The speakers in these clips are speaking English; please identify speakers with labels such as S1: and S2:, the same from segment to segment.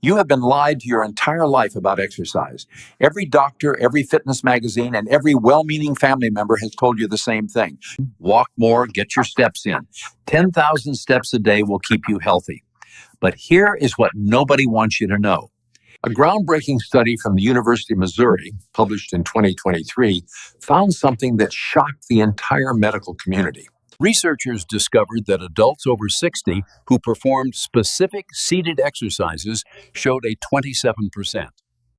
S1: You have been lied to your entire life about exercise. Every doctor, every fitness magazine, and every well-meaning family member has told you the same thing. Walk more, get your steps in. 10,000 steps a day will keep you healthy. But here is what nobody wants you to know. A groundbreaking study from the University of Missouri, published in 2023, found something that shocked the entire medical community. Researchers discovered that adults over 60 who performed specific seated exercises showed a 27%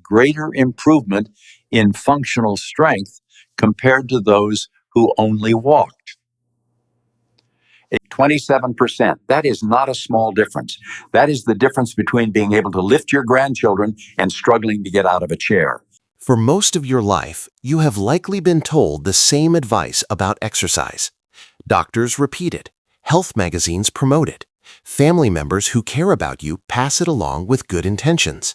S1: greater improvement in functional strength compared to those who only walked. A 27%. That is not a small difference. That is the difference between being able to lift your grandchildren and struggling to get out of a chair.
S2: For most of your life, you have likely been told the same advice about exercise. Doctors repeat it, health magazines promote it, family members who care about you pass it along with good intentions.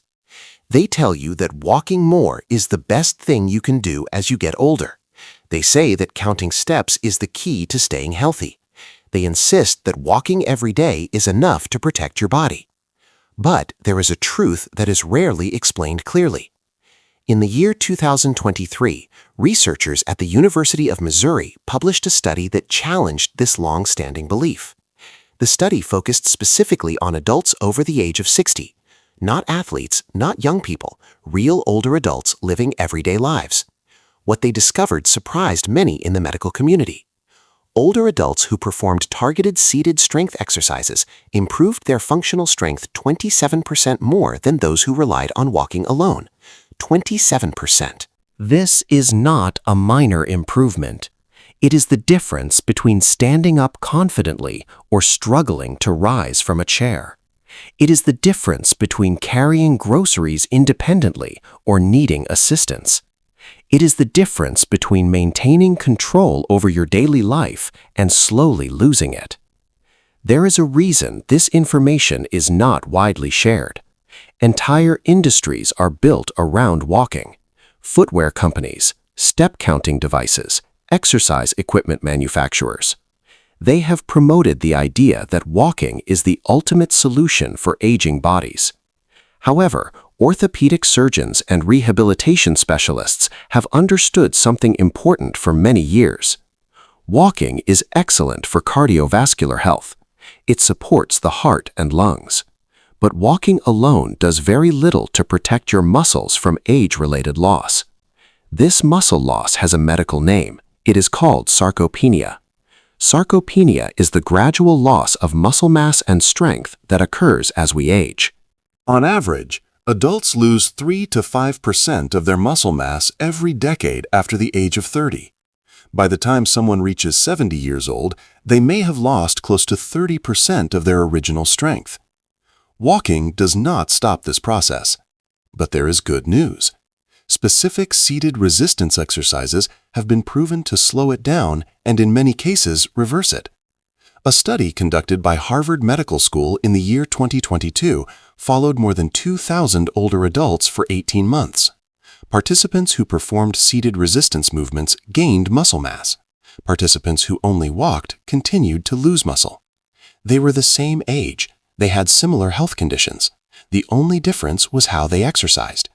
S2: They tell you that walking more is the best thing you can do as you get older. They say that counting steps is the key to staying healthy. They insist that walking every day is enough to protect your body. But there is a truth that is rarely explained clearly. In the year 2023, researchers at the University of Missouri published a study that challenged this long-standing belief. The study focused specifically on adults over the age of 60, not athletes, not young people, real older adults living everyday lives. What they discovered surprised many in the medical community. Older adults who performed targeted seated strength exercises improved their functional strength 27% more than those who relied on walking alone. 27%. This is not a minor improvement. It is the difference between standing up confidently or struggling to rise from a chair. It is the difference between carrying groceries independently or needing assistance. It is the difference between maintaining control over your daily life and slowly losing it. There is a reason this information is not widely shared. Entire industries are built around walking. Footwear companies, step-counting devices, exercise equipment manufacturers. They have promoted the idea that walking is the ultimate solution for aging bodies. However, orthopedic surgeons and rehabilitation specialists have understood something important for many years. Walking is excellent for cardiovascular health. It supports the heart and lungs. But walking alone does very little to protect your muscles from age-related loss. This muscle loss has a medical name. It is called sarcopenia. Sarcopenia is the gradual loss of muscle mass and strength that occurs as we age.
S3: On average, adults lose 3 to 5% of their muscle mass every decade after the age of 30. By the time someone reaches 70 years old, they may have lost close to 30% of their original strength. Walking does not stop this process. But there is good news. Specific seated resistance exercises have been proven to slow it down and in many cases reverse it. A study conducted by Harvard Medical School in the year 2022 followed more than 2,000 older adults for 18 months. Participants who performed seated resistance movements gained muscle mass. Participants who only walked continued to lose muscle. They were the same age. They had similar health conditions. The only difference was how they exercised.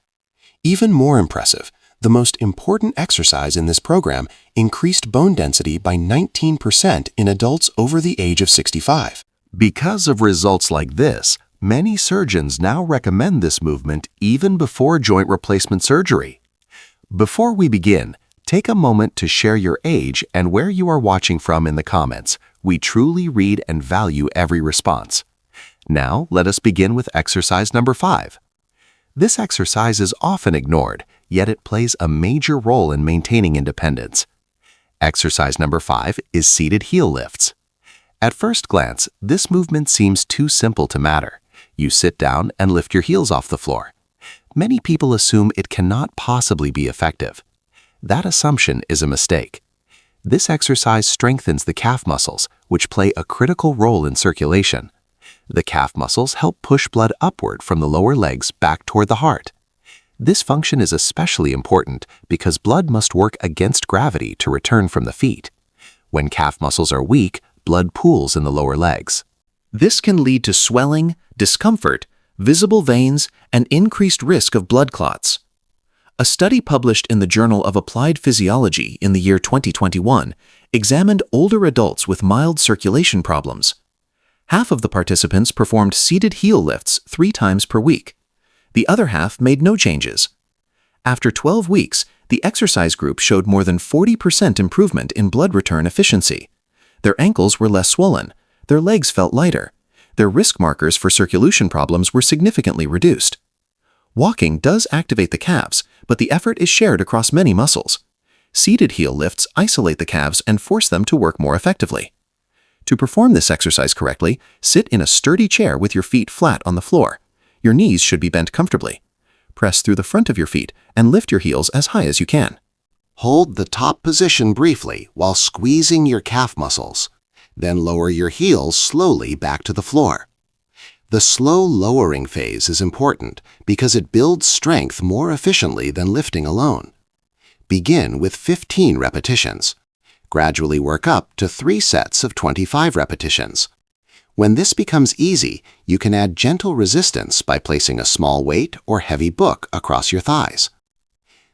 S3: Even more impressive, the most important exercise in this program increased bone density by 19% in adults over the age of 65.
S2: Because of results like this, many surgeons now recommend this movement even before joint replacement surgery. Before we begin, take a moment to share your age and where you are watching from in the comments. We truly read and value every response. Now, let us begin with exercise number 5. This exercise is often ignored, yet it plays a major role in maintaining independence. Exercise number 5 is seated heel lifts. At first glance, this movement seems too simple to matter. You sit down and lift your heels off the floor. Many people assume it cannot possibly be effective. That assumption is a mistake. This exercise strengthens the calf muscles, which play a critical role in circulation. The calf muscles help push blood upward from the lower legs back toward the heart. This function is especially important because blood must work against gravity to return from the feet. When calf muscles are weak, blood pools in the lower legs. This can lead to swelling, discomfort, visible veins, and increased risk of blood clots. A study published in the Journal of Applied Physiology in the year 2021 examined older adults with mild circulation problems. Half of the participants performed seated heel lifts 3 times per week. The other half made no changes. After 12 weeks, the exercise group showed more than 40% improvement in blood return efficiency. Their ankles were less swollen, their legs felt lighter, their risk markers for circulation problems were significantly reduced. Walking does activate the calves, but the effort is shared across many muscles. Seated heel lifts isolate the calves and force them to work more effectively. To perform this exercise correctly, sit in a sturdy chair with your feet flat on the floor. Your knees should be bent comfortably. Press through the front of your feet and lift your heels as high as you can.
S4: Hold the top position briefly while squeezing your calf muscles. Then lower your heels slowly back to the floor. The slow lowering phase is important because it builds strength more efficiently than lifting alone. Begin with 15 repetitions. Gradually work up to 3 sets of 25 repetitions. When this becomes easy, you can add gentle resistance by placing a small weight or heavy book across your thighs.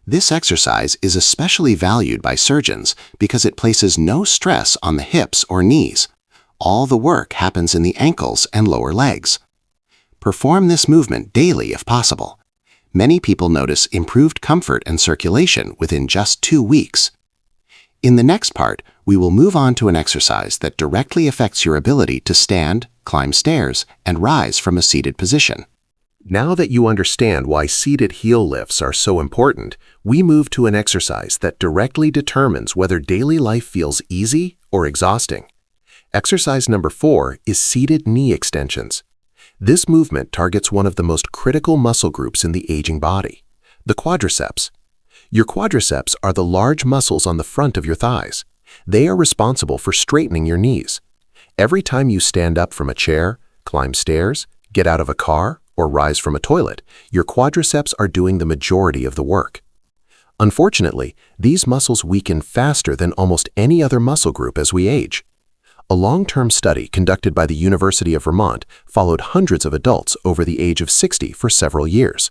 S4: This exercise is especially valued by surgeons because it places no stress on the hips or knees. All the work happens in the ankles and lower legs. Perform this movement daily if possible. Many people notice improved comfort and circulation within just 2 weeks. In the next part, we will move on to an exercise that directly affects your ability to stand, climb stairs, and rise from a seated position.
S2: Now that you understand why seated heel lifts are so important, we move to an exercise that directly determines whether daily life feels easy or exhausting. Exercise number 4 is seated knee extensions. This movement targets one of the most critical muscle groups in the aging body, the quadriceps. Your quadriceps are the large muscles on the front of your thighs. They are responsible for straightening your knees. Every time you stand up from a chair, climb stairs, get out of a car, or rise from a toilet, your quadriceps are doing the majority of the work. Unfortunately, these muscles weaken faster than almost any other muscle group as we age. A long-term study conducted by the University of Vermont followed hundreds of adults over the age of 60 for several years.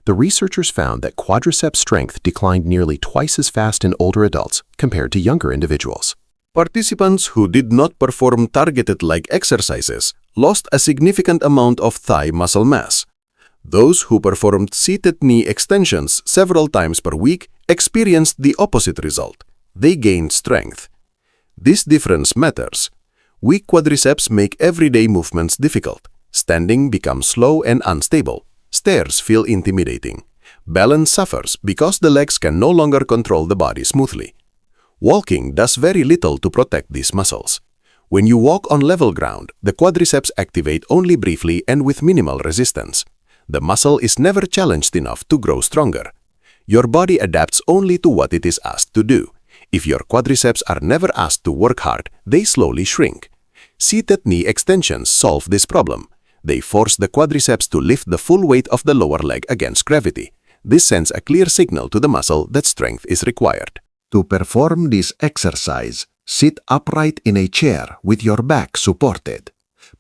S2: The researchers found that quadriceps strength declined nearly twice as fast in older adults compared to younger individuals.
S3: Participants who did not perform targeted leg exercises lost a significant amount of thigh muscle mass. Those who performed seated knee extensions several times per week experienced the opposite result. They gained strength. This difference matters. Weak quadriceps make everyday movements difficult. Standing becomes slow and unstable. Stairs feel intimidating. Balance suffers because the legs can no longer control the body smoothly. Walking does very little to protect these muscles. When you walk on level ground, the quadriceps activate only briefly and with minimal resistance. The muscle is never challenged enough to grow stronger. Your body adapts only to what it is asked to do. If your quadriceps are never asked to work hard, they slowly shrink. Seated knee extensions solve this problem. They force the quadriceps to lift the full weight of the lower leg against gravity. This sends a clear signal to the muscle that strength is required.
S4: To perform this exercise, sit upright in a chair with your back supported.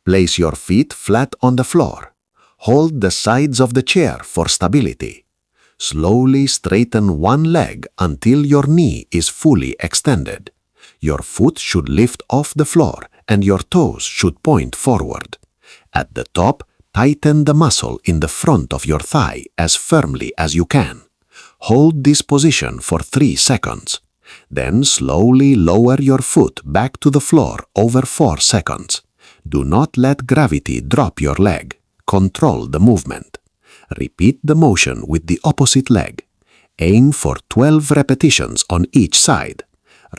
S4: Place your feet flat on the floor. Hold the sides of the chair for stability. Slowly straighten one leg until your knee is fully extended. Your foot should lift off the floor and your toes should point forward. At the top, tighten the muscle in the front of your thigh as firmly as you can. Hold this position for 3 seconds. Then slowly lower your foot back to the floor over 4 seconds. Do not let gravity drop your leg. Control the movement. Repeat the motion with the opposite leg. Aim for 12 repetitions on each side.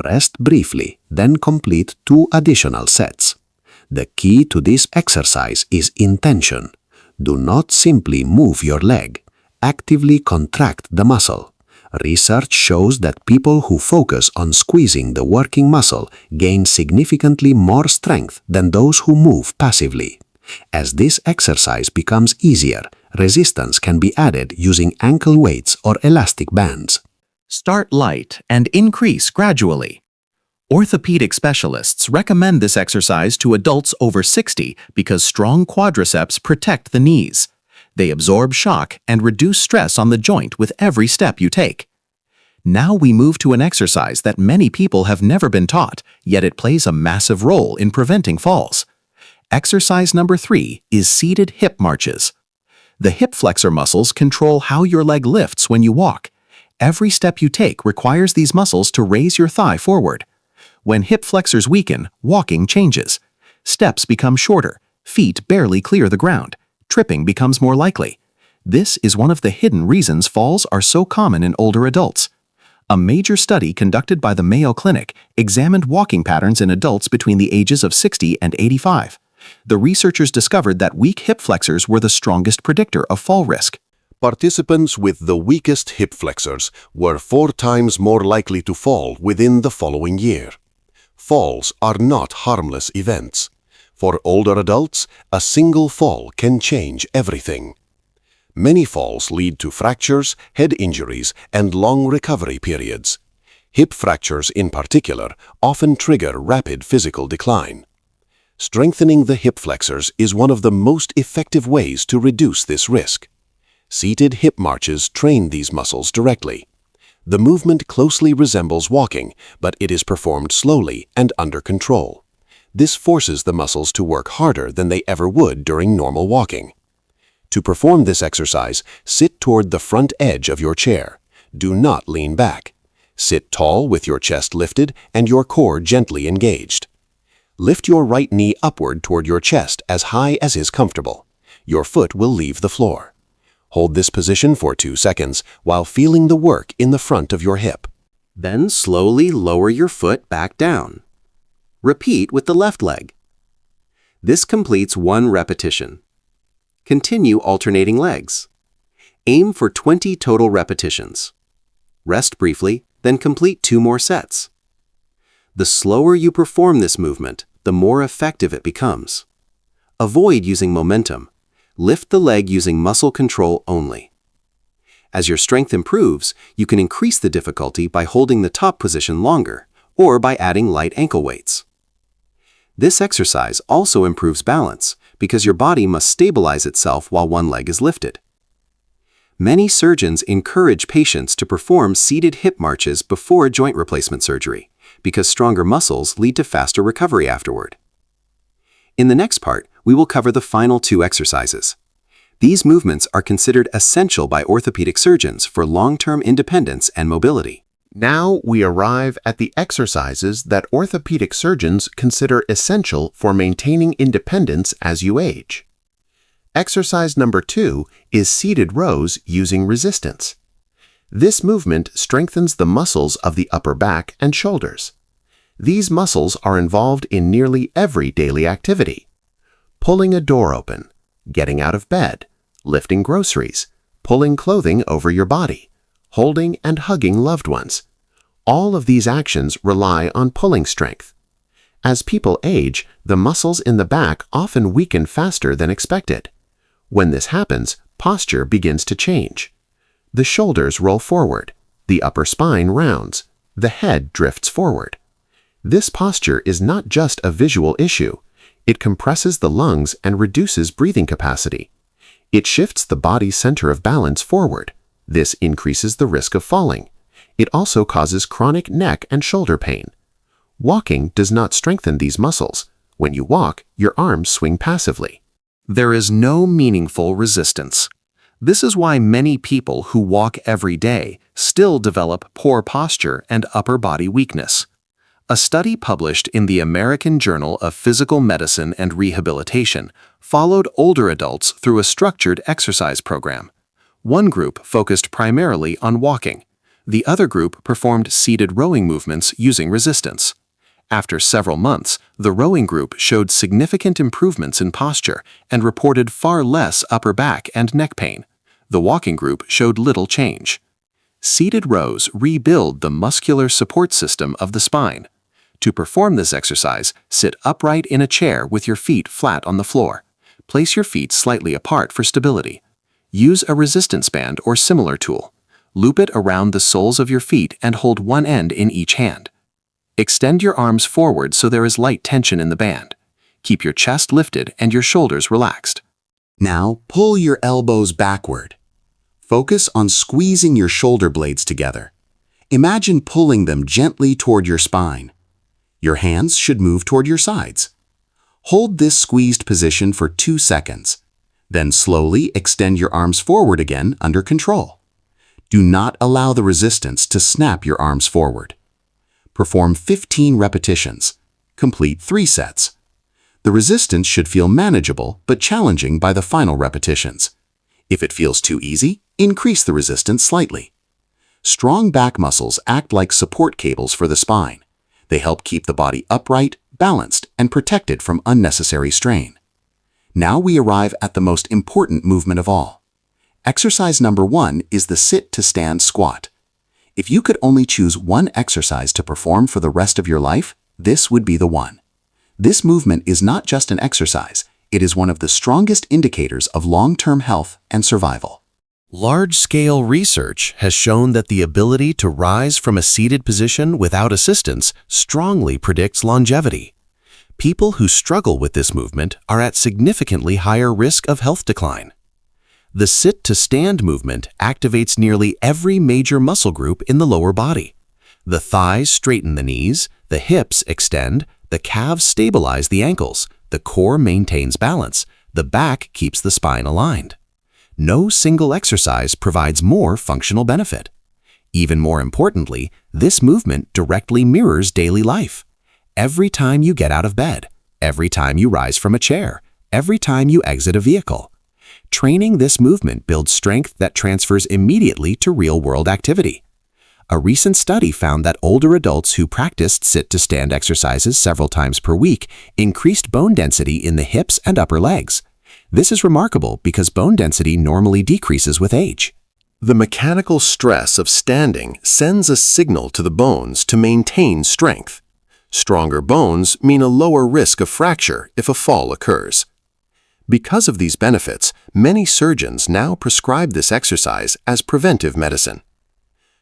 S4: Rest briefly, then complete 2 additional sets. The key to this exercise is intention. Do not simply move your leg. Actively contract the muscle. Research shows that people who focus on squeezing the working muscle gain significantly more strength than those who move passively. As this exercise becomes easier, resistance can be added using ankle weights or elastic bands.
S2: Start light and increase gradually. Orthopedic specialists recommend this exercise to adults over 60 because strong quadriceps protect the knees.
S5: They absorb shock and reduce stress on the joint with every step you take. Now we move to an exercise that many people have never been taught, yet it plays a massive role in preventing falls. Exercise number 3 is seated hip marches. The hip flexor muscles control how your leg lifts when you walk. Every step you take requires these muscles to raise your thigh forward. When hip flexors weaken, walking changes. Steps become shorter, feet barely clear the ground. Tripping becomes more likely. This is one of the hidden reasons falls are so common in older adults. A major study conducted by the Mayo Clinic examined walking patterns in adults between the ages of 60 and 85. The researchers discovered that weak hip flexors were the strongest predictor of fall risk.
S3: Participants with the weakest hip flexors were 4 times more likely to fall within the following year. Falls are not harmless events. For older adults, a single fall can change everything. Many falls lead to fractures, head injuries, and long recovery periods. Hip fractures in particular often trigger rapid physical decline. Strengthening the hip flexors is one of the most effective ways to reduce this risk. Seated hip marches train these muscles directly. The movement closely resembles walking, but it is performed slowly and under control. This forces the muscles to work harder than they ever would during normal walking. To perform this exercise, sit toward the front edge of your chair. Do not lean back. Sit tall with your chest lifted and your core gently engaged. Lift your right knee upward toward your chest as high as is comfortable. Your foot will leave the floor. Hold this position for 2 seconds while feeling the work in the front of your hip.
S2: Then slowly lower your foot back down. Repeat with the left leg. This completes 1 repetition. Continue alternating legs. Aim for 20 total repetitions. Rest briefly, then complete 2 more sets. The slower you perform this movement, the more effective it becomes. Avoid using momentum. Lift the leg using muscle control only. As your strength improves, you can increase the difficulty by holding the top position longer or by adding light ankle weights. This exercise also improves balance because your body must stabilize itself while one leg is lifted. Many surgeons encourage patients to perform seated hip marches before joint replacement surgery because stronger muscles lead to faster recovery afterward. In the next part, we will cover the final 2 exercises. These movements are considered essential by orthopedic surgeons for long-term independence and mobility.
S4: Now we arrive at the exercises that orthopedic surgeons consider essential for maintaining independence as you age. Exercise number 2 is seated rows using resistance. This movement strengthens the muscles of the upper back and shoulders. These muscles are involved in nearly every daily activity. Pulling a door open, getting out of bed, lifting groceries, pulling clothing over your body, holding and hugging loved ones. All of these actions rely on pulling strength. As people age, the muscles in the back often weaken faster than expected. When this happens, posture begins to change. The shoulders roll forward, the upper spine rounds, the head drifts forward. This posture is not just a visual issue. It compresses the lungs and reduces breathing capacity. It shifts the body's center of balance forward. This increases the risk of falling. It also causes chronic neck and shoulder pain. Walking does not strengthen these muscles. When you walk, your arms swing passively.
S5: There is no meaningful resistance. This is why many people who walk every day still develop poor posture and upper body weakness. A study published in the American Journal of Physical Medicine and Rehabilitation followed older adults through a structured exercise program. One group focused primarily on walking. The other group performed seated rowing movements using resistance. After several months, the rowing group showed significant improvements in posture and reported far less upper back and neck pain. The walking group showed little change. Seated rows rebuild the muscular support system of the spine. To perform this exercise, sit upright in a chair with your feet flat on the floor. Place your feet slightly apart for stability. Use a resistance band or similar tool. Loop it around the soles of your feet and hold one end in each hand. Extend your arms forward so there is light tension in the band. Keep your chest lifted and your shoulders relaxed. Now, pull your elbows backward. Focus on squeezing your shoulder blades together. Imagine pulling them gently toward your spine. Your hands should move toward your sides. Hold this squeezed position for 2 seconds. Then slowly extend your arms forward again under control. Do not allow the resistance to snap your arms forward. Perform 15 repetitions. Complete 3 sets. The resistance should feel manageable but challenging by the final repetitions. If it feels too easy, increase the resistance slightly. Strong back muscles act like support cables for the spine. They help keep the body upright, balanced, and protected from unnecessary strain. Now we arrive at the most important movement of all. Exercise number 1 is the sit-to-stand squat. If you could only choose one exercise to perform for the rest of your life, this would be the one. This movement is not just an exercise, it is one of the strongest indicators of long-term health and survival.
S2: Large-scale research has shown that the ability to rise from a seated position without assistance strongly predicts longevity. People who struggle with this movement are at significantly higher risk of health decline. The sit-to-stand movement activates nearly every major muscle group in the lower body. The thighs straighten the knees, the hips extend, the calves stabilize the ankles, the core maintains balance, the back keeps the spine aligned. No single exercise provides more functional benefit. Even more importantly, this movement directly mirrors daily life. Every time you get out of bed, every time you rise from a chair, every time you exit a vehicle. Training this movement builds strength that transfers immediately to real-world activity. A recent study found that older adults who practiced sit-to-stand exercises several times per week increased bone density in the hips and upper legs. This is remarkable because bone density normally decreases with age.
S3: The mechanical stress of standing sends a signal to the bones to maintain strength. Stronger bones mean a lower risk of fracture if a fall occurs. Because of these benefits, many surgeons now prescribe this exercise as preventive medicine.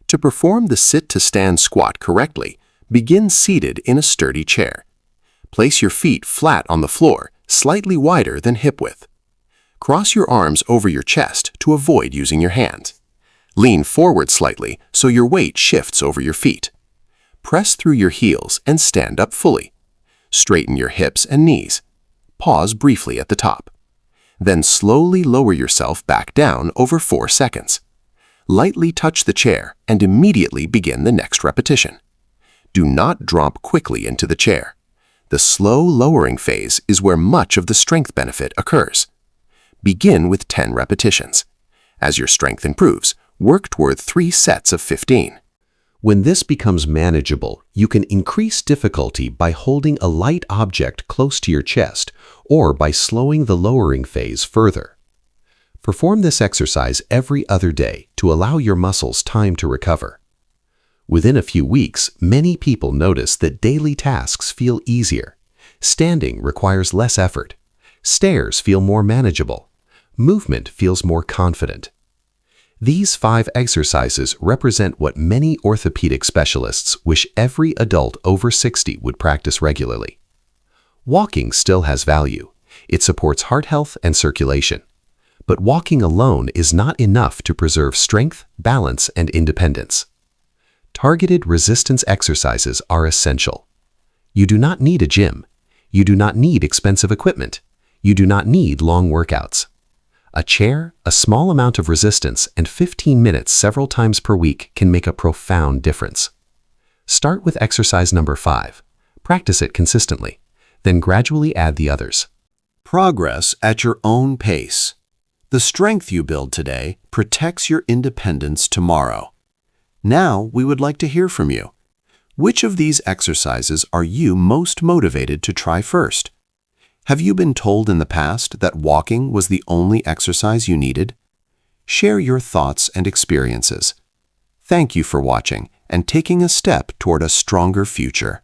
S3: To perform the sit-to-stand squat correctly, begin seated in a sturdy chair. Place your feet flat on the floor, slightly wider than hip width. Cross your arms over your chest to avoid using your hands. Lean forward slightly so your weight shifts over your feet. Press through your heels and stand up fully. Straighten your hips and knees. Pause briefly at the top. Then slowly lower yourself back down over 4 seconds. Lightly touch the chair and immediately begin the next repetition. Do not drop quickly into the chair. The slow lowering phase is where much of the strength benefit occurs. Begin with 10 repetitions. As your strength improves, work toward 3 sets of 15.
S2: When this becomes manageable, you can increase difficulty by holding a light object close to your chest or by slowing the lowering phase further. Perform this exercise every other day to allow your muscles time to recover. Within a few weeks, many people notice that daily tasks feel easier. Standing requires less effort. Stairs feel more manageable. Movement feels more confident. These 5 exercises represent what many orthopedic specialists wish every adult over 60 would practice regularly. Walking still has value. It supports heart health and circulation. But walking alone is not enough to preserve strength, balance, and independence. Targeted resistance exercises are essential. You do not need a gym. You do not need expensive equipment. You do not need long workouts. A chair, a small amount of resistance, and 15 minutes several times per week can make a profound difference. Start with exercise number 5. Practice it consistently. Then gradually add the others.
S3: Progress at your own pace. The strength you build today protects your independence tomorrow. Now we would like to hear from you. Which of these exercises are you most motivated to try first? Have you been told in the past that walking was the only exercise you needed? Share your thoughts and experiences. Thank you for watching and taking a step toward a stronger future.